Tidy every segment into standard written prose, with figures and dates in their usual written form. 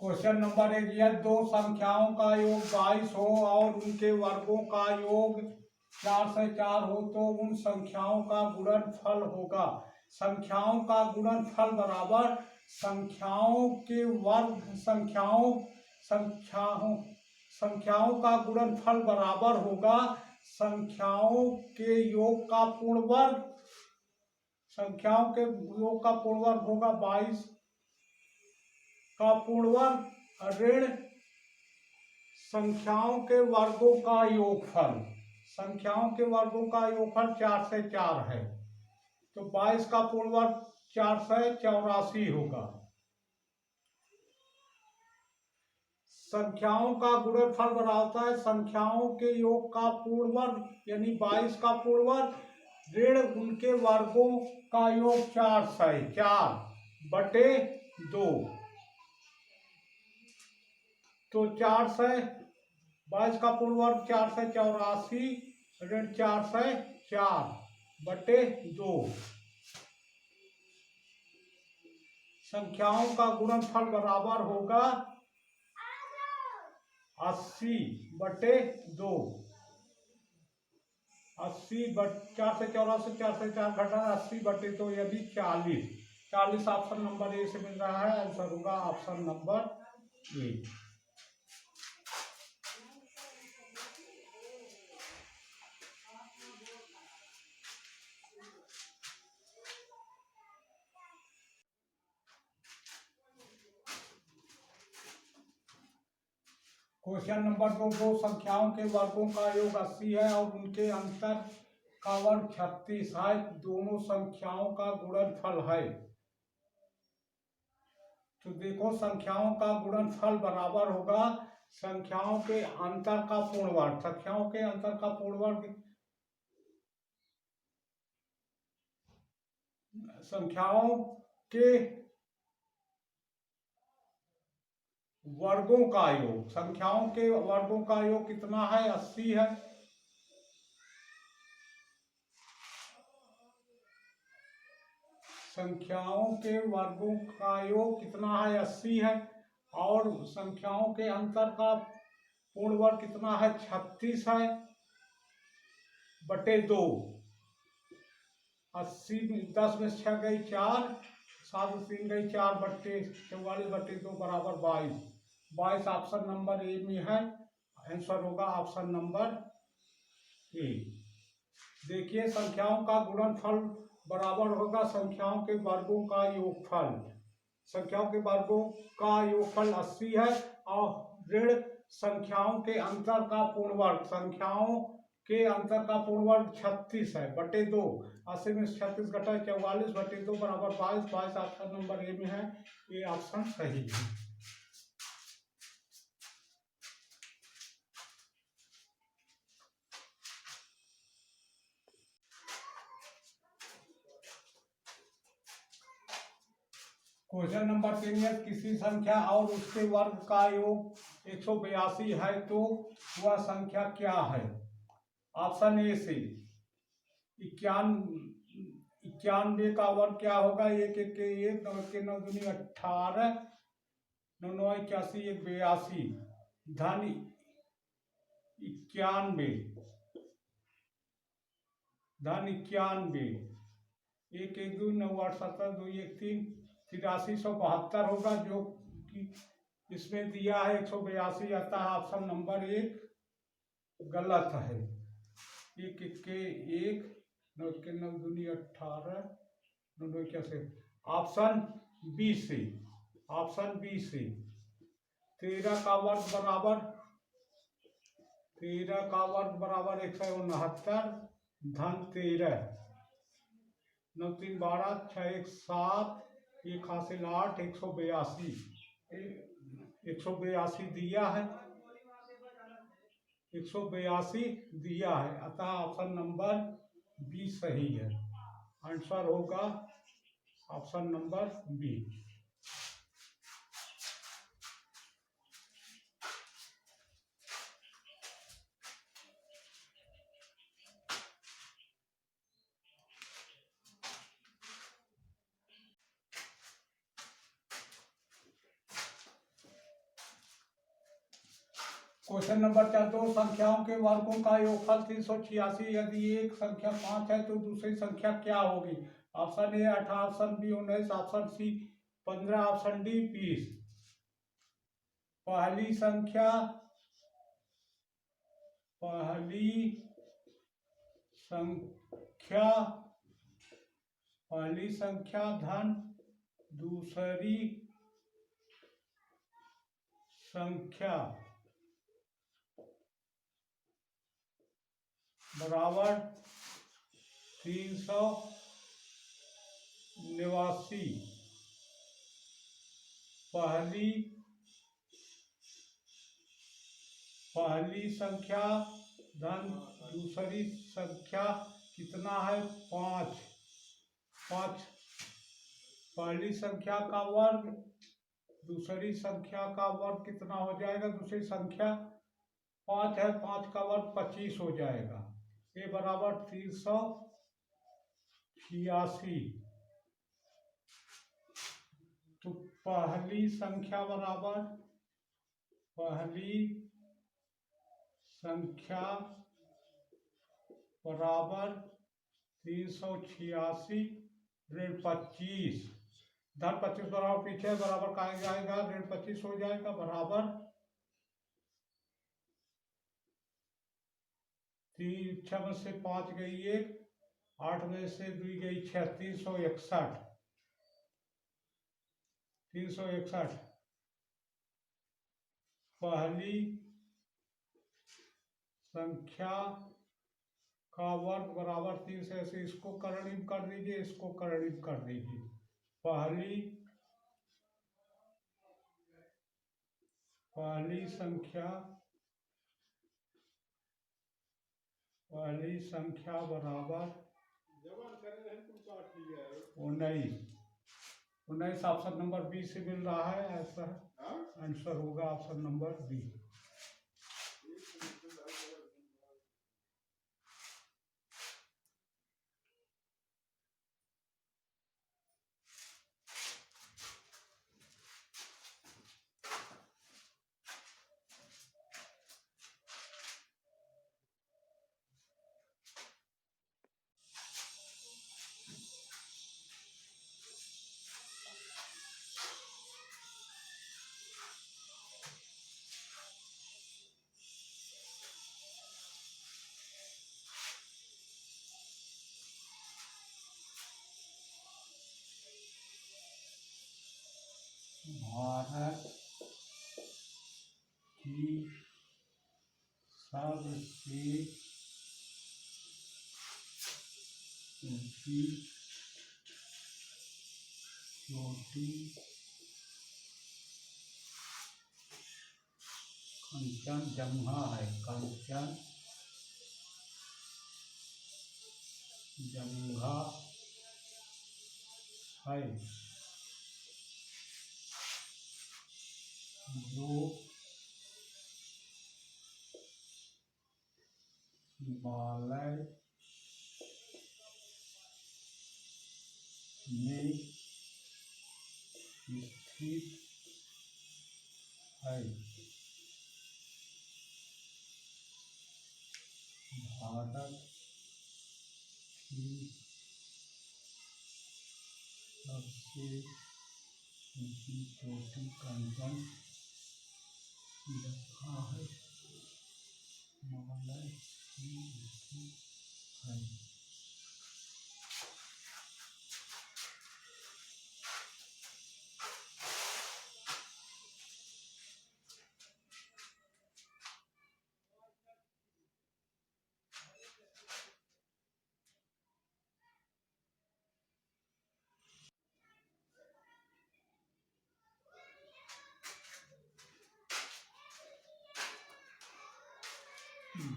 Question number 1, यदि दो संख्याओं का योग 22 हो और उनके वर्गों का योग 4 से 4 हो तो उन संख्याओं का गुणनफल होगा। संख्याओं का गुणनफल बराबर संख्याओं के वर्ग संख्याओं का गुणनफल बराबर होगा संख्याओं के योग का पूर्ण वर्ग। संख्याओं के योग का पूर्ण वर्ग होगा 22 का पूर्ण वर्ग ऋण संख्याओं के वर्गों का योगफल। संख्याओं के वर्गों का योगफल 4 से 4 है तो 22 का पूर्ण वर्ग 4 से 84 होगा। संख्याओं का गुणनफल बराबर है संख्याओं के योग का पूर्ण वर्ग यानी 22 का पूर्ण वर्ग ऋण उनके वर्गों का योग 4 से 4 बटे 2। तो 4 से 22 का पूर्ण वर्ग 4 से 84 ऋण 4 से 4 बटे 2। संख्याओं का गुणनफल बराबर होगा 80 बटे 2। 80 4 से 84 4 से 4 घटा 80 बटे 2 यानी 40 ऑप्शन नंबर ए से मिल रहा है। आंसर होगा option number A. Question number 2, दो संख्याओं के वर्गों का योग 80 है और उनके अंतर का वर्ग 36 है। दोनों संख्याओं का गुणनफल है। तो देखो संख्याओं का गुणनफल बराबर होगा संख्याओं के अंतर का पूर्ण वर्ग। संख्याओं के अंतर का पूर्ण वर्ग संख्याओं के वर्गों का योग। संख्याओं के वर्गों का योग कितना है 80 है। संख्याओं के वर्गों का योग कितना है 80 है और संख्याओं के अंतर का पूर्ण वर्ग कितना है 36 है बटे 2। 80 10 में 6 गई 4 7 में 3 गई 4 बटे 44 बटे 2 बराबर 22 ऑप्शन नंबर ए में है। आंसर होगा ऑप्शन नंबर ए। देखिए संख्याओं का गुणनफल बराबर होगा संख्याओं के वर्गों का योगफल। संख्याओं के वर्गों का योगफल 80 है और ऋण संख्याओं के अंतर का पूर्ण वर्ग। संख्याओं के अंतर का पूर्ण वर्ग 36 है बटे 2। 80 में 36 घटा 44 बटे 2 बराबर 22 ऑप्शन नंबर ए में है। ये ऑप्शन सही है। क्वेश्चन नंबर 3, यदि किसी संख्या और उसके वर्ग का योग 182 है तो वह संख्या क्या है। ऑप्शन ए से 91 का वर्ग क्या होगा 1 1 के 1 9 के 9 दूनी 18 9 9 81 1 82 धन 91 1 1 2 9 8 17 2 1 3 8372 होगा जो कि इसमें दिया है 182 आता है। ऑप्शन नंबर 1 गलत है। 1 1 के 1 9 के 9 दूनी 18 9 9 कैसे ऑप्शन बी से 13 का वर्ग बराबर 169 धन 13 9 3 12 6 1 7 1 हासिल 8 182 दिया है 182 दिया है अतः ऑप्शन नंबर बी सही है। आंसर होगा option number B. Question number 4, दो संख्याओं के वर्गों का योगफल 386। यदि एक संख्या 5 है तो दूसरी संख्या क्या होगी? Option A 18, option B 19, option C 15, option D 20। पहली संख्या धन दूसरी संख्या बराबर 389। पहली संख्या धन दूसरी संख्या कितना है? 5। पहली संख्या का वर्ग दूसरी संख्या का वर्ग कितना हो जाएगा? दूसरी संख्या 5 है, 5 का वर्ग 25 हो जाएगा। ये बराबर 386। तो पहली संख्या बराबर 386 ऋण 25। धन 25 बराबर पीछे बराबर कहा जाएगा, ऋण 25 हो जाएगा। बराबर 6 में से 5 गई 1, 8 में से 2 गई 6, 361। पहली संख्या का वर्ग बराबर 3 से ऐसे इसको करणीय कर दीजिए, इसको करणीय कर दीजिए। पहली संख्या बराबर 19। ऑप्शन नंबर बी से मिल रहा है। ऐसा आंसर होगा ऑप्शन नंबर बी। भारत की सबसे ऊंची चोटी कंचनजंगा है। कंचनजंगा है, जो हिमालय में स्थित है। भारत की सबसे ऊंची चोटी कंचनजंगा है, हिमालय में स्थित है।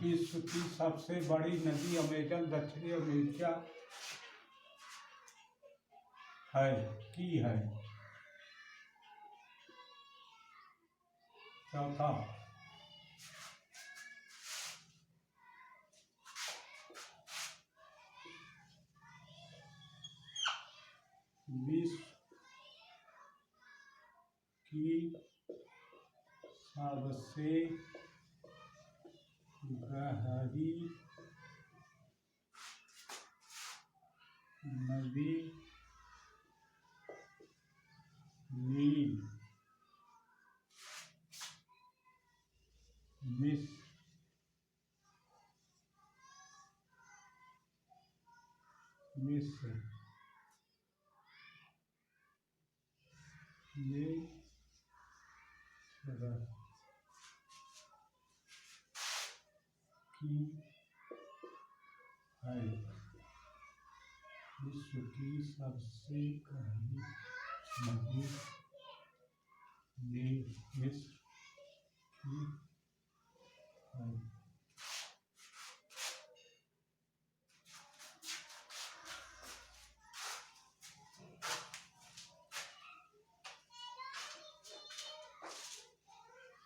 विश्व की सबसे बड़ी नदी अमेजन दक्षिणी अमेरिका है। चौथा, विश्व की सबसे गहरी नदी नील मिस्र में की है। विश्व की सबसे गहरी नदी नील मिस्र की है।